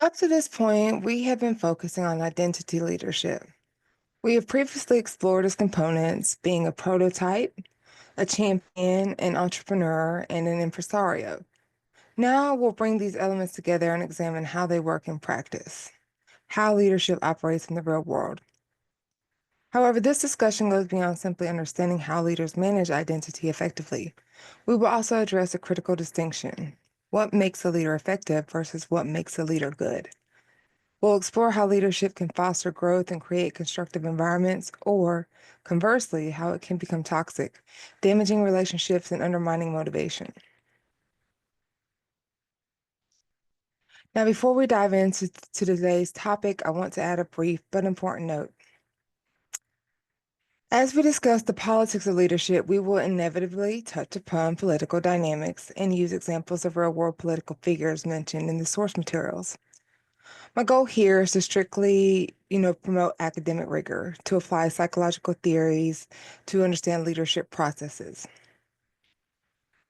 Up to this point, we have been focusing on identity leadership. We have previously explored its components, being a prototype, a champion, an entrepreneur, and an impresario. Now we'll bring these elements together and examine how they work in practice, how leadership operates in the real world. However, this discussion goes beyond simply understanding how leaders manage identity effectively. We will also address a critical distinction: what makes a leader effective versus what makes a leader good. We'll explore how leadership can foster growth and create constructive environments, or conversely, how it can become toxic, damaging relationships and undermining motivation. Now, before we dive into today's topic, I want to add a brief but important note. As we discuss the politics of leadership, we will inevitably touch upon political dynamics and use examples of real-world political figures mentioned in the source materials. My goal here is to strictly, promote academic rigor, to apply psychological theories, to understand leadership processes.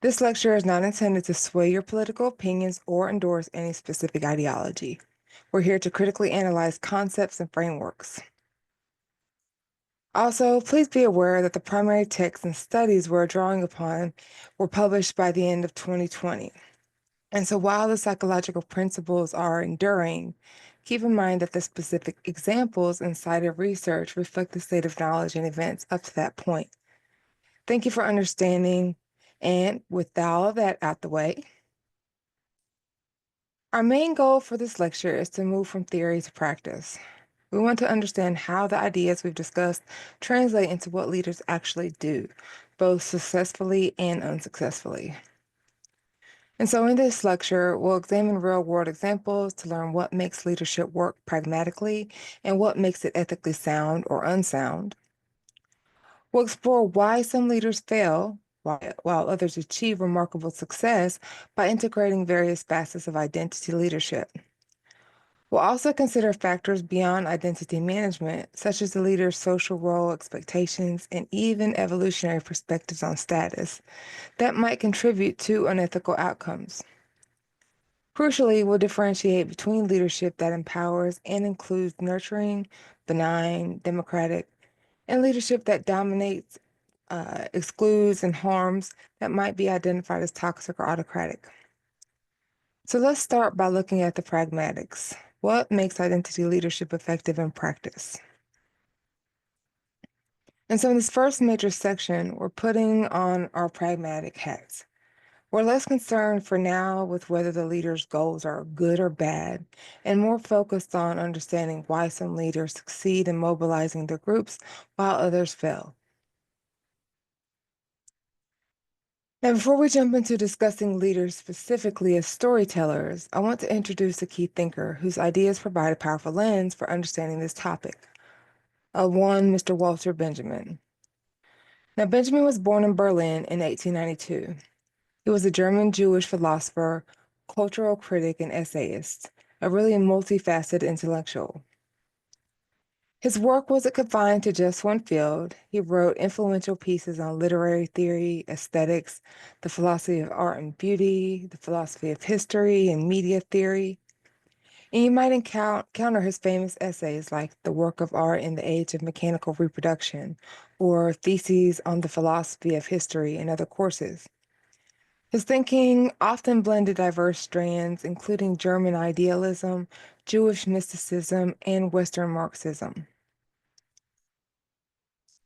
This lecture is not intended to sway your political opinions or endorse any specific ideology. We're here to critically analyze concepts and frameworks. Also, please be aware that the primary texts and studies we're drawing upon were published by the end of 2020. And so while the psychological principles are enduring, keep in mind that the specific examples and cited research reflect the state of knowledge and events up to that point. Thank you for understanding. And with all of that out the way, our main goal for this lecture is to move from theory to practice. We want to understand how the ideas we've discussed translate into what leaders actually do, both successfully and unsuccessfully. And so in this lecture, we'll examine real-world examples to learn what makes leadership work pragmatically and what makes it ethically sound or unsound. We'll explore why some leaders fail while others achieve remarkable success by integrating various facets of identity leadership. We'll also consider factors beyond identity management, such as the leader's social role, expectations, and even evolutionary perspectives on status, that might contribute to unethical outcomes. Crucially, we'll differentiate between leadership that empowers and includes nurturing, benign, democratic, and leadership that dominates, excludes, and harms that might be identified as toxic or autocratic. So let's start by looking at the pragmatics. What makes identity leadership effective in practice? And so in this first major section, we're putting on our pragmatic hats. We're less concerned for now with whether the leader's goals are good or bad, and more focused on understanding why some leaders succeed in mobilizing their groups while others fail. Now, before we jump into discussing leaders specifically as storytellers, I want to introduce a key thinker whose ideas provide a powerful lens for understanding this topic. One, Mr. Walter Benjamin. Now, Benjamin was born in Berlin in 1892. He was a German Jewish philosopher, cultural critic, and essayist, a really multifaceted intellectual. His work wasn't confined to just one field. He wrote influential pieces on literary theory, aesthetics, the philosophy of art and beauty, the philosophy of history, and media theory. And you might encounter his famous essays like The Work of Art in the Age of Mechanical Reproduction, or Theses on the Philosophy of History, and other courses. His thinking often blended diverse strands, including German idealism, Jewish mysticism, and Western Marxism.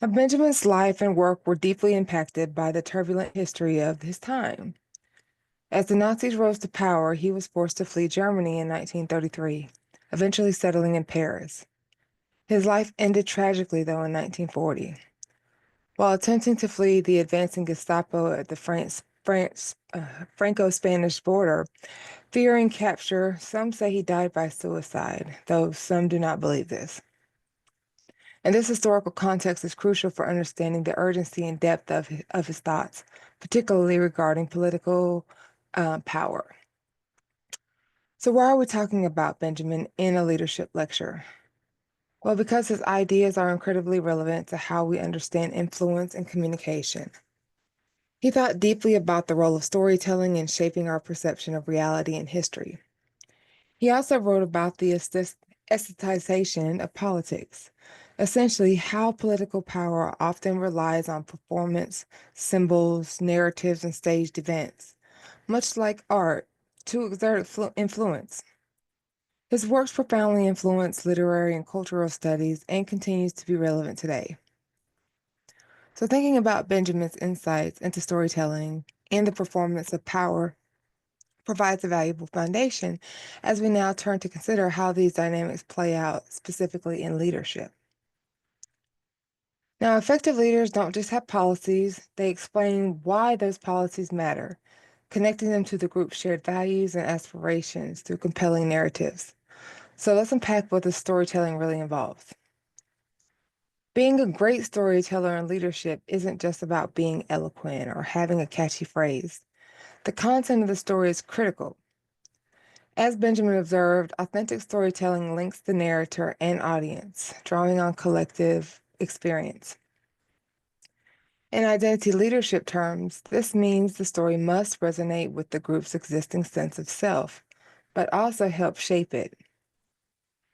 Now, Benjamin's life and work were deeply impacted by the turbulent history of his time. As the Nazis rose to power, he was forced to flee Germany in 1933, eventually settling in Paris. His life ended tragically, though, in 1940. While attempting to flee the advancing Gestapo at the Franco-Spanish border, fearing capture, some say he died by suicide, though some do not believe this. And this historical context is crucial for understanding the urgency and depth of his thoughts, particularly regarding political power. So why are we talking about Benjamin in a leadership lecture? Well, because his ideas are incredibly relevant to how we understand influence and communication. He thought deeply about the role of storytelling in shaping our perception of reality and history. He also wrote about the aestheticization of politics, essentially, how political power often relies on performance, symbols, narratives, and staged events, much like art, to exert influence. His works profoundly influenced literary and cultural studies and continues to be relevant today. So, thinking about Benjamin's insights into storytelling and the performance of power provides a valuable foundation as we now turn to consider how these dynamics play out specifically in leadership. Now, effective leaders don't just have policies, they explain why those policies matter, connecting them to the group's shared values and aspirations through compelling narratives. So let's unpack what the storytelling really involves. Being a great storyteller in leadership isn't just about being eloquent or having a catchy phrase. The content of the story is critical. As Benjamin observed, authentic storytelling links the narrator and audience, drawing on collective experience. In identity leadership terms, this means the story must resonate with the group's existing sense of self, but also help shape it.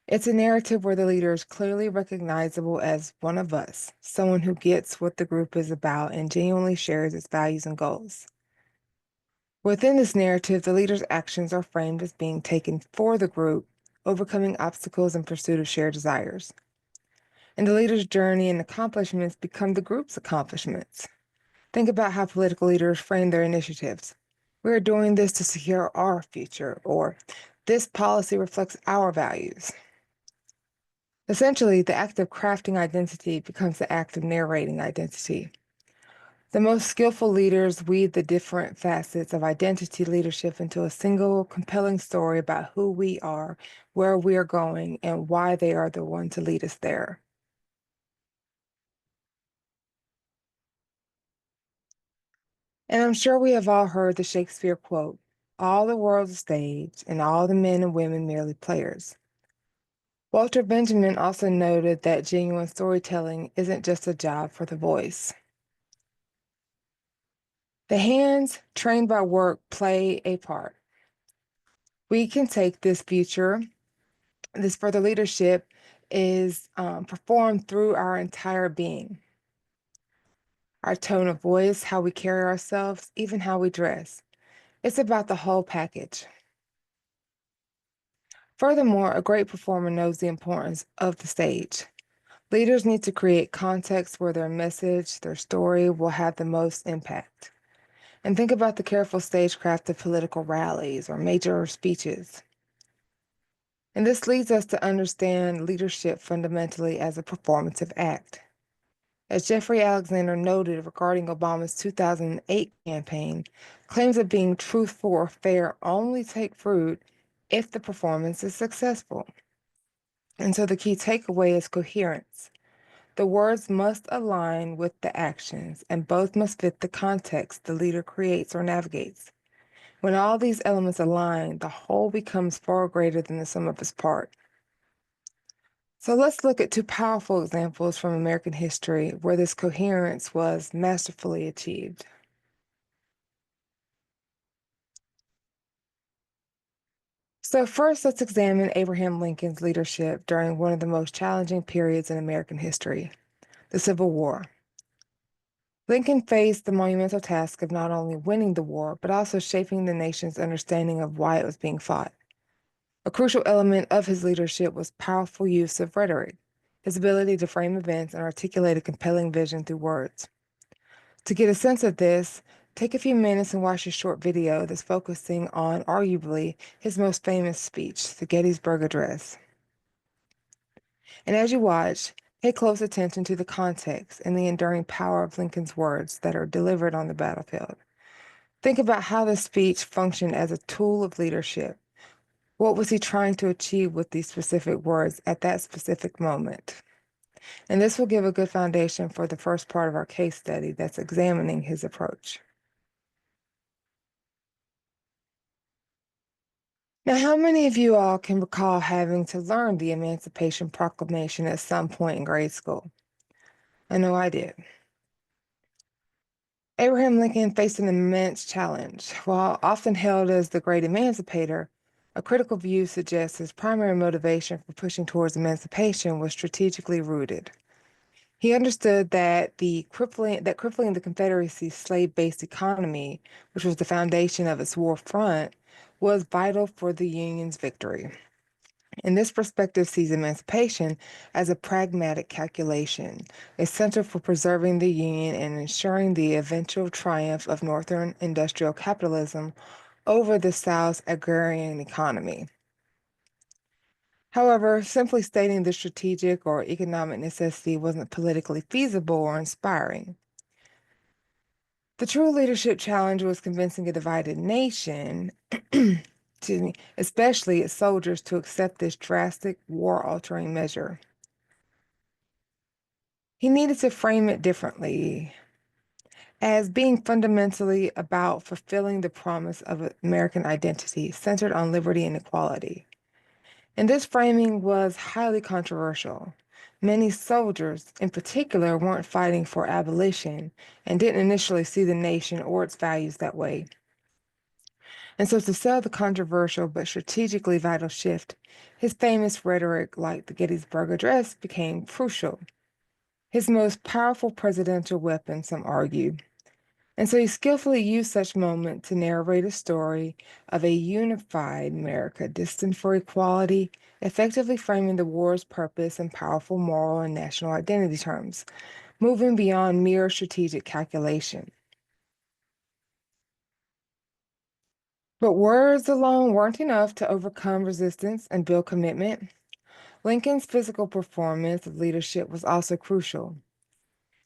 It's a narrative where the leader is clearly recognizable as one of us, someone who gets what the group is about and genuinely shares its values and goals. Within this narrative, the leader's actions are framed as being taken for the group, overcoming obstacles in pursuit of shared desires. And the leader's journey and accomplishments become the group's accomplishments. Think about how political leaders frame their initiatives. We're doing this to secure our future, or this policy reflects our values. Essentially, the act of crafting identity becomes the act of narrating identity. The most skillful leaders weave the different facets of identity leadership into a single, compelling story about who we are, where we are going, and why they are the one to lead us there. And I'm sure we have all heard the Shakespeare quote, "All the world's a stage, and all the men and women merely players." Walter Benjamin also noted that genuine storytelling isn't just a job for the voice. The hands, trained by work, play a part. We can take this further leadership is performed through our entire being. Our tone of voice, how we carry ourselves, even how we dress. It's about the whole package. Furthermore, a great performer knows the importance of the stage. Leaders need to create context where their message, their story will have the most impact. And think about the careful stagecraft of political rallies or major speeches. And this leads us to understand leadership fundamentally as a performative act. As Jeffrey Alexander noted regarding Obama's 2008 campaign, claims of being truthful or fair only take fruit if the performance is successful. And so the key takeaway is coherence. The words must align with the actions, and both must fit the context the leader creates or navigates. When all these elements align, the whole becomes far greater than the sum of its parts. So let's look at two powerful examples from American history where this coherence was masterfully achieved. So first, let's examine Abraham Lincoln's leadership during one of the most challenging periods in American history, the Civil War. Lincoln faced the monumental task of not only winning the war, but also shaping the nation's understanding of why it was being fought. A crucial element of his leadership was powerful use of rhetoric, his ability to frame events and articulate a compelling vision through words. To get a sense of this, take a few minutes and watch a short video that's focusing on arguably his most famous speech, the Gettysburg Address. And as you watch, pay close attention to the context and the enduring power of Lincoln's words that are delivered on the battlefield. Think about how the speech functioned as a tool of leadership. What was he trying to achieve with these specific words at that specific moment? And this will give a good foundation for the first part of our case study that's examining his approach. Now, how many of you all can recall having to learn the Emancipation Proclamation at some point in grade school? I know I did. Abraham Lincoln faced an immense challenge. While often hailed as the great emancipator, A critical view suggests his primary motivation for pushing towards emancipation was strategically rooted. He understood that crippling the Confederacy's slave-based economy, which was the foundation of its war front, was vital for the Union's victory. And this perspective sees emancipation as a pragmatic calculation, essential for preserving the Union and ensuring the eventual triumph of Northern industrial capitalism over the South's agrarian economy. However, simply stating the strategic or economic necessity wasn't politically feasible or inspiring. The true leadership challenge was convincing a divided nation, excuse me, especially its soldiers, to accept this drastic war-altering measure. He needed to frame it differently, as being fundamentally about fulfilling the promise of American identity centered on liberty and equality. And this framing was highly controversial. Many soldiers, in particular, weren't fighting for abolition and didn't initially see the nation or its values that way. And so, to sell the controversial but strategically vital shift, his famous rhetoric, like the Gettysburg Address, became crucial. His most powerful presidential weapon, some argue. And so he skillfully used such moment to narrate a story of a unified America destined for equality, effectively framing the war's purpose in powerful moral and national identity terms, moving beyond mere strategic calculation. But words alone weren't enough to overcome resistance and build commitment. Lincoln's physical performance of leadership was also crucial.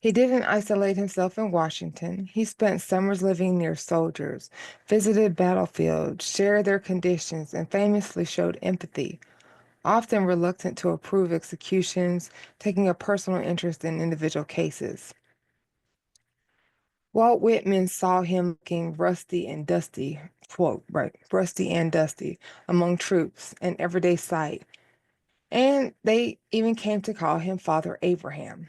He didn't isolate himself in Washington. He spent summers living near soldiers, visited battlefields, shared their conditions, and famously showed empathy, often reluctant to approve executions, taking a personal interest in individual cases. Walt Whitman saw him looking rusty and dusty, quote, right, rusty and dusty among troops, an everyday sight. And they even came to call him Father Abraham.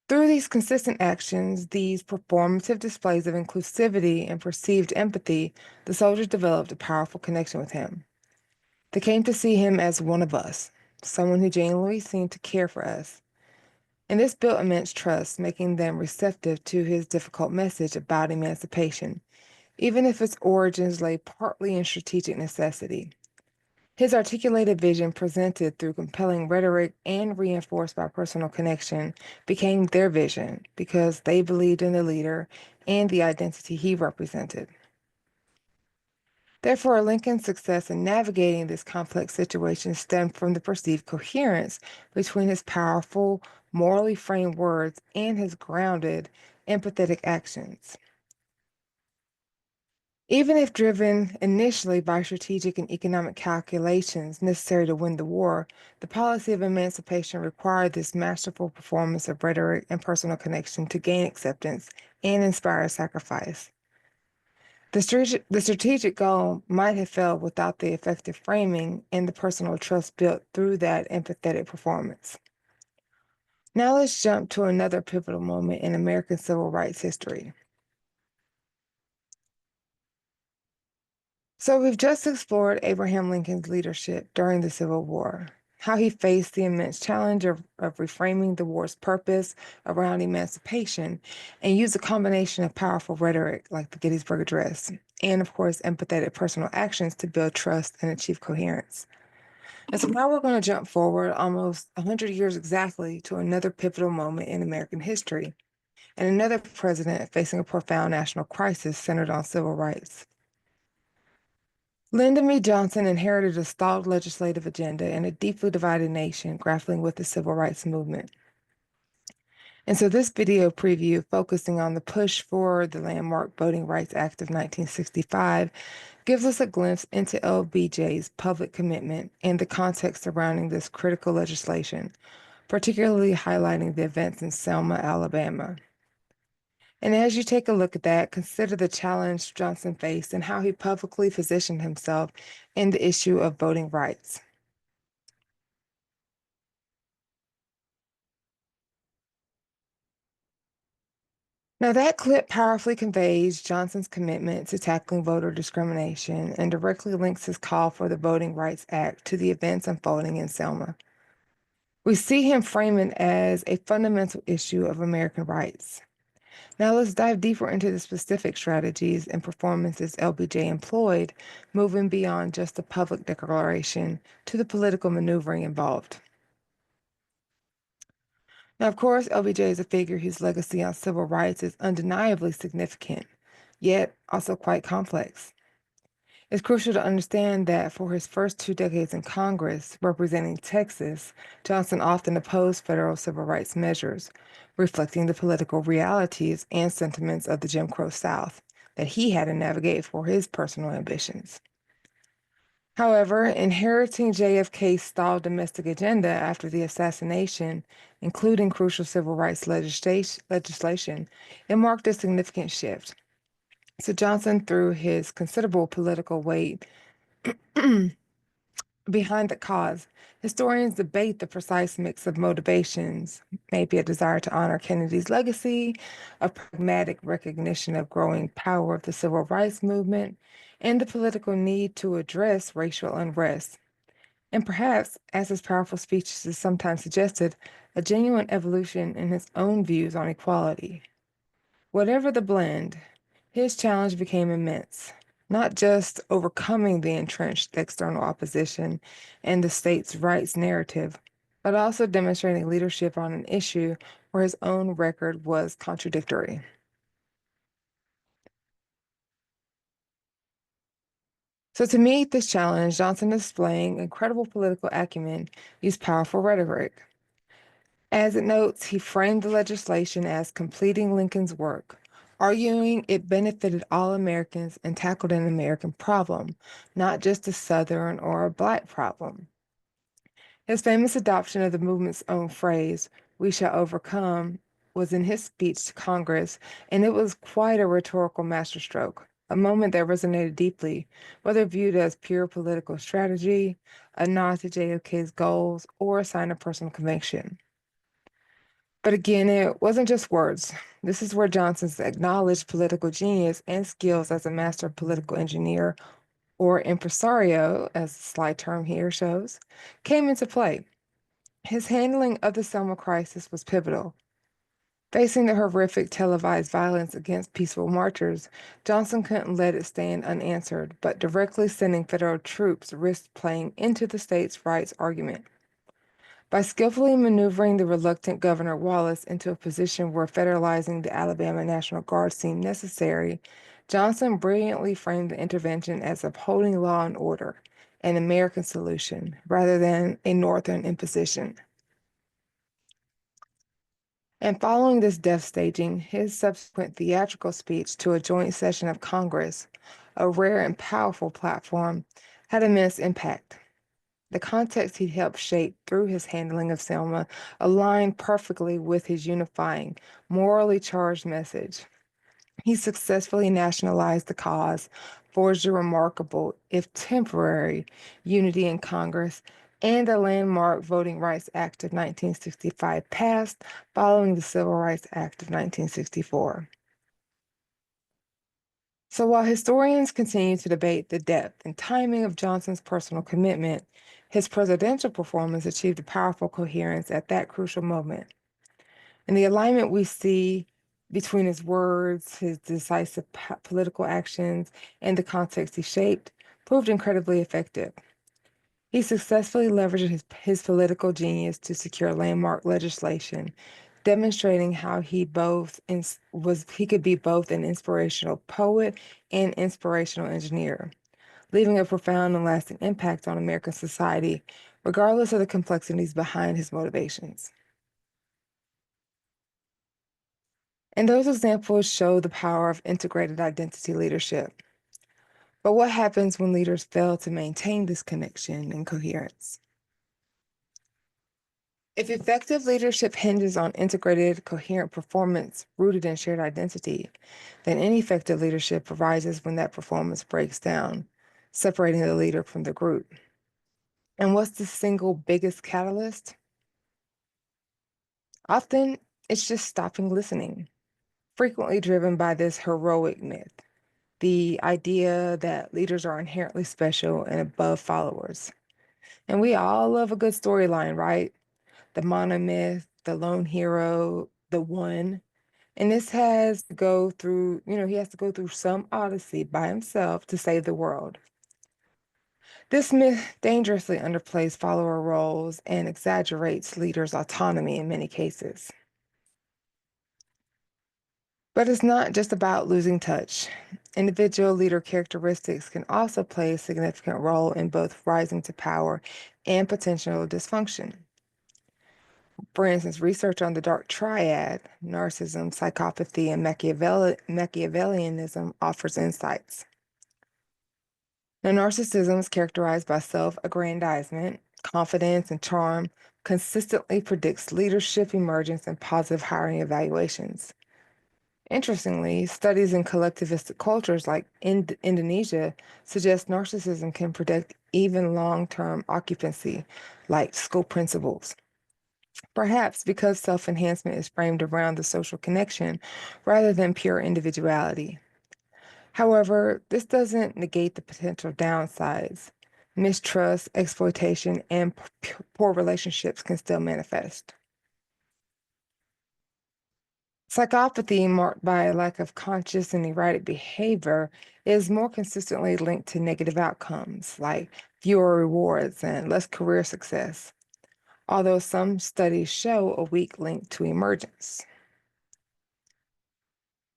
Through these consistent actions, these performative displays of inclusivity and perceived empathy, the soldiers developed a powerful connection with him. They came to see him as one of us, someone who genuinely seemed to care for us. And this built immense trust, making them receptive to his difficult message about emancipation, even if its origins lay partly in strategic necessity. His articulated vision, presented through compelling rhetoric and reinforced by personal connection, became their vision because they believed in the leader and the identity he represented. Therefore, Lincoln's success in navigating this complex situation stemmed from the perceived coherence between his powerful, morally framed words and his grounded, empathetic actions. Even if driven initially by strategic and economic calculations necessary to win the war, the policy of emancipation required this masterful performance of rhetoric and personal connection to gain acceptance and inspire sacrifice. The strategic goal might have failed without the effective framing and the personal trust built through that empathetic performance. Now let's jump to another pivotal moment in American civil rights history. So we've just explored Abraham Lincoln's leadership during the Civil War, how he faced the immense challenge of reframing the war's purpose around emancipation and used a combination of powerful rhetoric like the Gettysburg Address and, of course, empathetic personal actions to build trust and achieve coherence. And so now we're going to jump forward almost 100 years exactly to another pivotal moment in American history and another president facing a profound national crisis centered on civil rights. Lyndon B. Johnson inherited a stalled legislative agenda and a deeply divided nation grappling with the civil rights movement. And so this video preview, focusing on the push for the landmark Voting Rights Act of 1965, gives us a glimpse into LBJ's public commitment and the context surrounding this critical legislation, particularly highlighting the events in Selma, Alabama. And as you take a look at that, consider the challenge Johnson faced and how he publicly positioned himself in the issue of voting rights. Now, that clip powerfully conveys Johnson's commitment to tackling voter discrimination and directly links his call for the Voting Rights Act to the events unfolding in Selma. We see him frame it as a fundamental issue of American rights. Now, let's dive deeper into the specific strategies and performances LBJ employed, moving beyond just the public declaration to the political maneuvering involved. Now, of course, LBJ is a figure whose legacy on civil rights is undeniably significant, yet also quite complex. It's crucial to understand that for his first 2 decades in Congress, representing Texas, Johnson often opposed federal civil rights measures, reflecting the political realities and sentiments of the Jim Crow South that he had to navigate for his personal ambitions. However, inheriting JFK's stalled domestic agenda after the assassination, including crucial civil rights legislation, it marked a significant shift. So Johnson, through his considerable political weight behind the cause, historians debate the precise mix of motivations, maybe a desire to honor Kennedy's legacy, a pragmatic recognition of growing power of the civil rights movement, and the political need to address racial unrest. And perhaps, as his powerful speeches have sometimes suggested, a genuine evolution in his own views on equality. Whatever the blend, his challenge became immense, not just overcoming the entrenched external opposition and the states' rights narrative, but also demonstrating leadership on an issue where his own record was contradictory. So, to meet this challenge, Johnson, displaying incredible political acumen, used powerful rhetoric. As it notes, he framed the legislation as completing Lincoln's work, arguing it benefited all Americans and tackled an American problem, not just a Southern or a Black problem. His famous adoption of the movement's own phrase, "We shall overcome," was in his speech to Congress, and it was quite a rhetorical masterstroke, a moment that resonated deeply, whether viewed as pure political strategy, a nod to JFK's goals, or a sign of personal conviction. But again, it wasn't just words. This is where Johnson's acknowledged political genius and skills as a master political engineer or impresario, as the sly term here shows, came into play. His handling of the Selma crisis was pivotal. Facing the horrific televised violence against peaceful marchers, Johnson couldn't let it stand unanswered, but directly sending federal troops risked playing into the states' rights argument. By skillfully maneuvering the reluctant Governor Wallace into a position where federalizing the Alabama National Guard seemed necessary, Johnson brilliantly framed the intervention as upholding law and order, an American solution, rather than a Northern imposition. And following this death staging, his subsequent theatrical speech to a joint session of Congress, a rare and powerful platform, had immense impact. The context he helped shape through his handling of Selma aligned perfectly with his unifying, morally charged message. He successfully nationalized the cause, forged a remarkable, if temporary, unity in Congress, and the landmark Voting Rights Act of 1965 passed following the Civil Rights Act of 1964. So while historians continue to debate the depth and timing of Johnson's personal commitment, his presidential performance achieved a powerful coherence at that crucial moment. And the alignment we see between his words, his decisive political actions, and the context he shaped proved incredibly effective. He successfully leveraged his political genius to secure landmark legislation, demonstrating how he could be both an inspirational poet and inspirational engineer, leaving a profound and lasting impact on American society, regardless of the complexities behind his motivations. And those examples show the power of integrated identity leadership. But what happens when leaders fail to maintain this connection and coherence? If effective leadership hinges on integrated, coherent performance rooted in shared identity, then ineffective leadership arises when that performance breaks down, separating the leader from the group. And what's the single biggest catalyst? Often, it's just stopping listening. frequently driven by this heroic myth, the idea that leaders are inherently special and above followers. And we all love a good storyline, right? The monomyth, the lone hero, the one. And this has to go through, he has to go through some odyssey by himself to save the world. This myth dangerously underplays follower roles and exaggerates leaders' autonomy in many cases. But it's not just about losing touch. Individual leader characteristics can also play a significant role in both rising to power and potential dysfunction. For instance, research on the dark triad, narcissism, psychopathy, and Machiavellianism offers insights. Now, narcissism is characterized by self-aggrandizement, confidence, and charm, consistently predicts leadership emergence and positive hiring evaluations. Interestingly, studies in collectivistic cultures like Indonesia suggest narcissism can predict even long-term occupancy, like school principals. Perhaps because self-enhancement is framed around the social connection rather than pure individuality. However, this doesn't negate the potential downsides. Mistrust, exploitation, and poor relationships can still manifest. Psychopathy, marked by a lack of conscious and erratic behavior, is more consistently linked to negative outcomes like fewer rewards and less career success, although some studies show a weak link to emergence.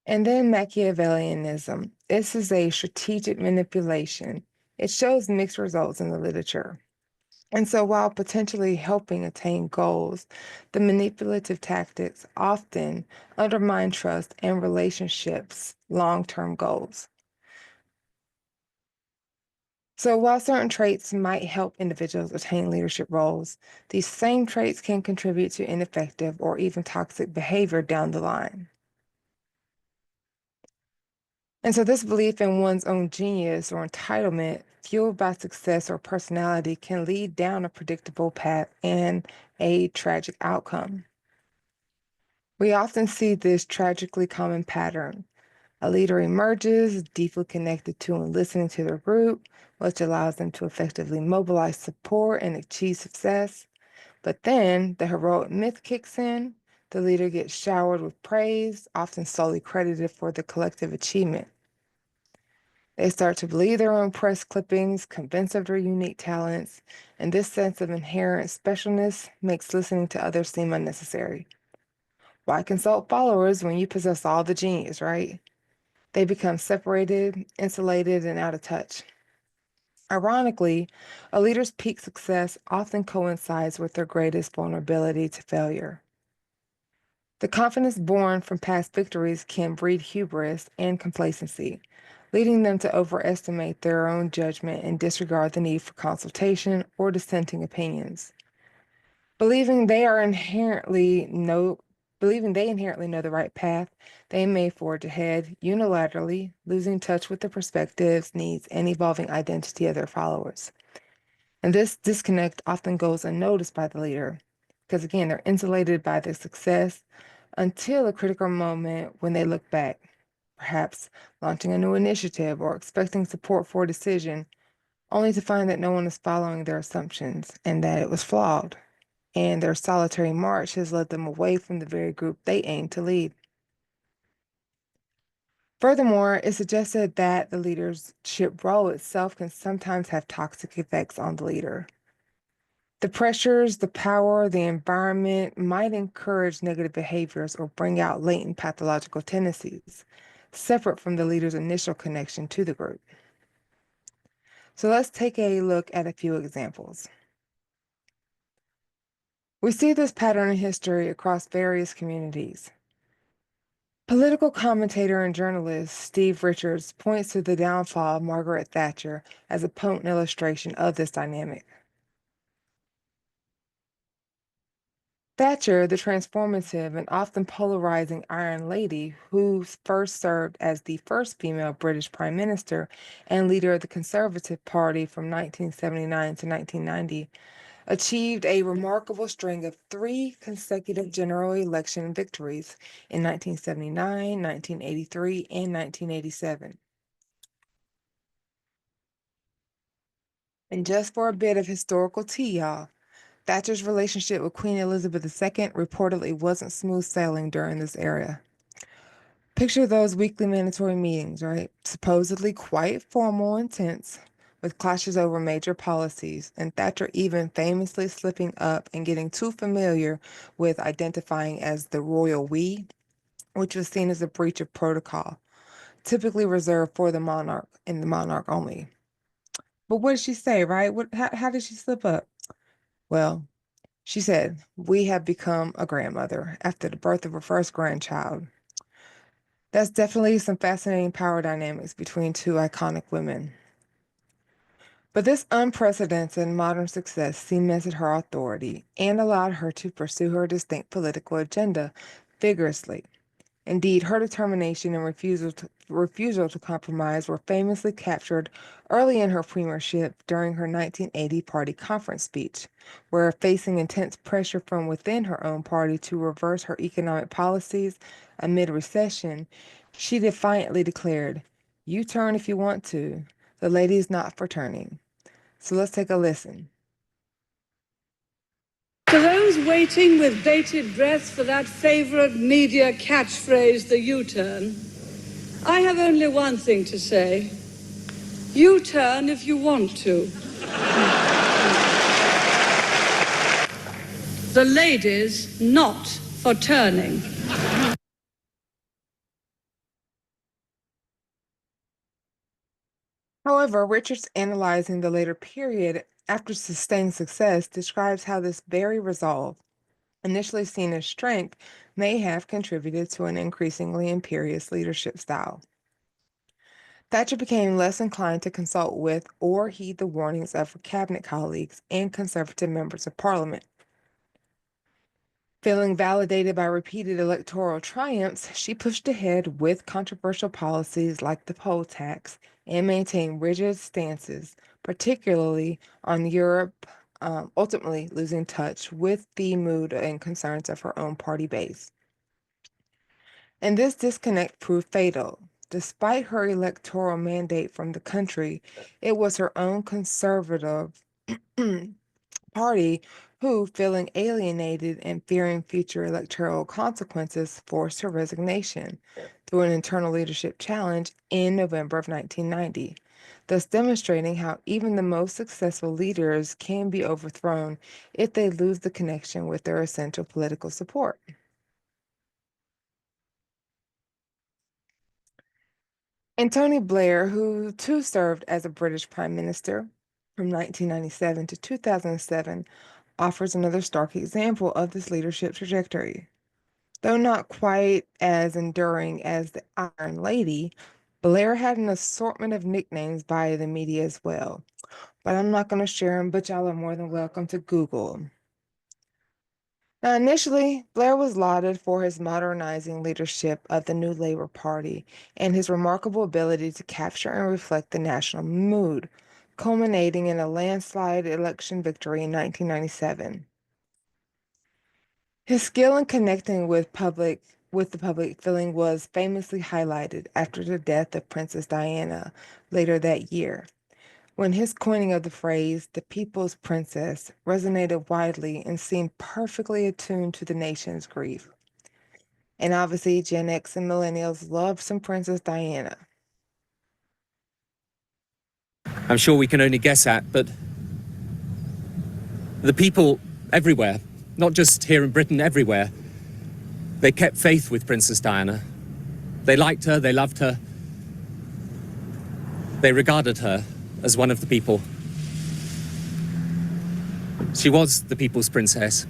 And then Machiavellianism. This is a strategic manipulation. It shows mixed results in the literature. And so, while potentially helping attain goals, the manipulative tactics often undermine trust and relationships' long-term goals. So, while certain traits might help individuals attain leadership roles, these same traits can contribute to ineffective or even toxic behavior down the line. And so, this belief in one's own genius or entitlement, fueled by success or personality, can lead down a predictable path and a tragic outcome. We often see this tragically common pattern. A leader emerges, deeply connected to and listening to their group, which allows them to effectively mobilize support and achieve success. But then the heroic myth kicks in. The leader gets showered with praise, often solely credited for the collective achievement. They start to believe their own press clippings, convinced of their unique talents, and this sense of inherent specialness makes listening to others seem unnecessary. Why consult followers when you possess all the genius, right? They become separated, insulated, and out of touch. Ironically, a leader's peak success often coincides with their greatest vulnerability to failure. The confidence born from past victories can breed hubris and complacency, leading them to overestimate their own judgment and disregard the need for consultation or dissenting opinions. Believing they inherently know the right path, they may forge ahead unilaterally, losing touch with the perspectives, needs, and evolving identity of their followers. And this disconnect often goes unnoticed by the leader, because again, they're insulated by their success until a critical moment when they look back, perhaps launching a new initiative or expecting support for a decision, only to find that no one is following their assumptions and that it was flawed. And their solitary march has led them away from the very group they aim to lead. Furthermore, it's suggested that the leadership role itself can sometimes have toxic effects on the leader. The pressures, the power, the environment might encourage negative behaviors or bring out latent pathological tendencies, separate from the leader's initial connection to the group. So let's take a look at a few examples. We see this pattern in history across various communities. Political commentator and journalist Steve Richards points to the downfall of Margaret Thatcher as a potent illustration of this dynamic. Thatcher, the transformative and often polarizing Iron Lady, who first served as the first female British Prime Minister and leader of the Conservative Party from 1979 to 1990, achieved a remarkable string of 3 consecutive general election victories in 1979, 1983, and 1987. And just for a bit of historical tea, y'all, Thatcher's relationship with Queen Elizabeth II reportedly wasn't smooth sailing during this era. Picture those weekly mandatory meetings, right? Supposedly quite formal and tense, with clashes over major policies, and Thatcher even famously slipping up and getting too familiar with identifying as the royal we, which was seen as a breach of protocol, typically reserved for the monarch and the monarch only. But what did she say, right? How did she slip up? Well, she said, "We have become a grandmother after the birth of her first grandchild." That's definitely some fascinating power dynamics between two iconic women. But this unprecedented modern success cemented her authority and allowed her to pursue her distinct political agenda vigorously. Indeed, her determination and refusal to compromise were famously captured early in her premiership during her 1980 party conference speech, where, facing intense pressure from within her own party to reverse her economic policies amid recession, she defiantly declared, "You turn if you want to. The lady is not for turning." So let's take a listen. To those waiting with bated breath for that favorite media catchphrase, the U-turn, I have only one thing to say. You turn if you want to. The lady's not for turning. However, Richards analyzing the later period after sustained success describes how this very resolve, initially seen as strength, may have contributed to an increasingly imperious leadership style. Thatcher became less inclined to consult with or heed the warnings of her cabinet colleagues and conservative members of parliament. Feeling validated by repeated electoral triumphs, she pushed ahead with controversial policies like the poll tax and maintained rigid stances, particularly on Europe, ultimately losing touch with the mood and concerns of her own party base. And this disconnect proved fatal. Despite her electoral mandate from the country, it was her own conservative party who, feeling alienated and fearing future electoral consequences, forced her resignation through an internal leadership challenge in November of 1990, thus demonstrating how even the most successful leaders can be overthrown if they lose the connection with their essential political support. And Tony Blair, who too served as a British Prime Minister from 1997 to 2007, offers another stark example of this leadership trajectory. Though not quite as enduring as the Iron Lady, Blair had an assortment of nicknames by the media as well. But I'm not going to share them, but y'all are more than welcome to Google 'em. Now, initially, Blair was lauded for his modernizing leadership of the new Labour Party and his remarkable ability to capture and reflect the national mood, culminating in a landslide election victory in 1997. His skill in connecting with the public feeling was famously highlighted after the death of Princess Diana later that year, when his coining of the phrase, "the people's princess," resonated widely and seemed perfectly attuned to the nation's grief. And obviously, Gen X and millennials love some Princess Diana. I'm sure we can only guess at, but the people everywhere, not just here in Britain, everywhere, they kept faith with Princess Diana. They liked her, they loved her, they regarded her as one of the people. She was the people's princess.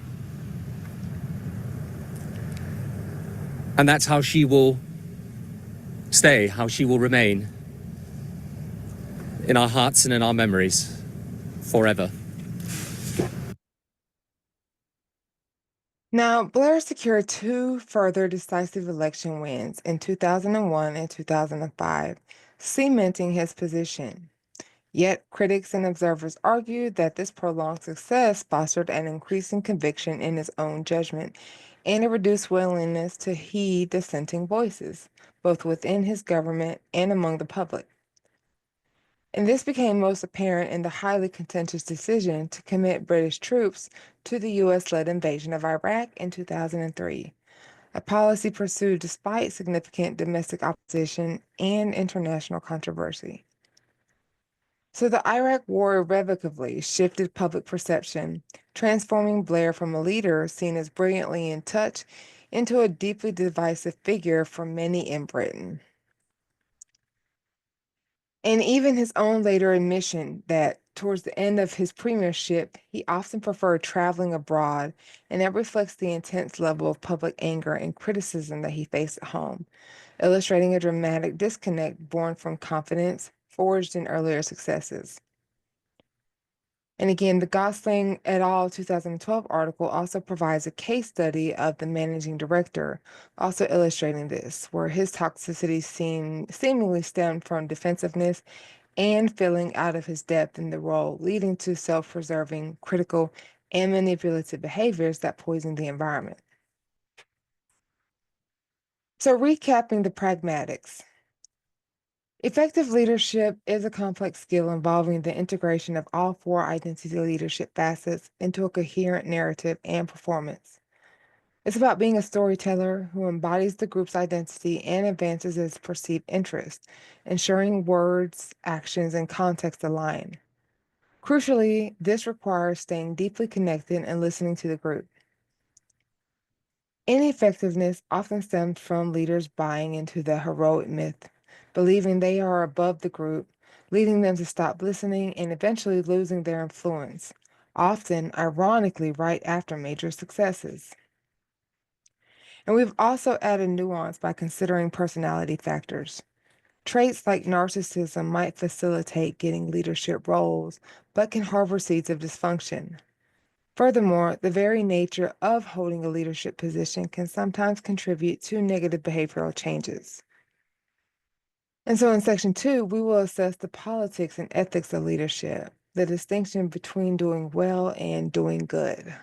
And that's how she will stay, how she will remain in our hearts and in our memories forever. Now, Blair secured 2 further decisive election wins in 2001 and 2005, cementing his position. Yet, critics and observers argued that this prolonged success fostered an increasing conviction in his own judgment and a reduced willingness to heed dissenting voices, both within his government and among the public. And this became most apparent in the highly contentious decision to commit British troops to the US led invasion of Iraq in 2003, a policy pursued despite significant domestic opposition and international controversy. So the Iraq War irrevocably shifted public perception, transforming Blair from a leader seen as brilliantly in touch into a deeply divisive figure for many in Britain. And even his own later admission that towards the end of his premiership, he often preferred traveling abroad, and that reflects the intense level of public anger and criticism that he faced at home, illustrating a dramatic disconnect born from confidence forged in earlier successes. And again, the Gosling et al. 2012 article also provides a case study of the managing director, also illustrating this, where his toxicity seemingly stemmed from defensiveness and feeling out of his depth in the role, leading to self-preserving, critical, and manipulative behaviors that poison the environment. So, recapping the pragmatics. Effective leadership is a complex skill involving the integration of all four identity leadership facets into a coherent narrative and performance. It's about being a storyteller who embodies the group's identity and advances its perceived interest, ensuring words, actions, and context align. Crucially, this requires staying deeply connected and listening to the group. Ineffectiveness often stems from leaders buying into the heroic myth, believing they are above the group, leading them to stop listening and eventually losing their influence, often ironically right after major successes. And we've also added nuance by considering personality factors. Traits like narcissism might facilitate getting leadership roles, but can harbor seeds of dysfunction. Furthermore, the very nature of holding a leadership position can sometimes contribute to negative behavioral changes. And so in section 2, we will assess the politics and ethics of leadership, the distinction between doing well and doing good.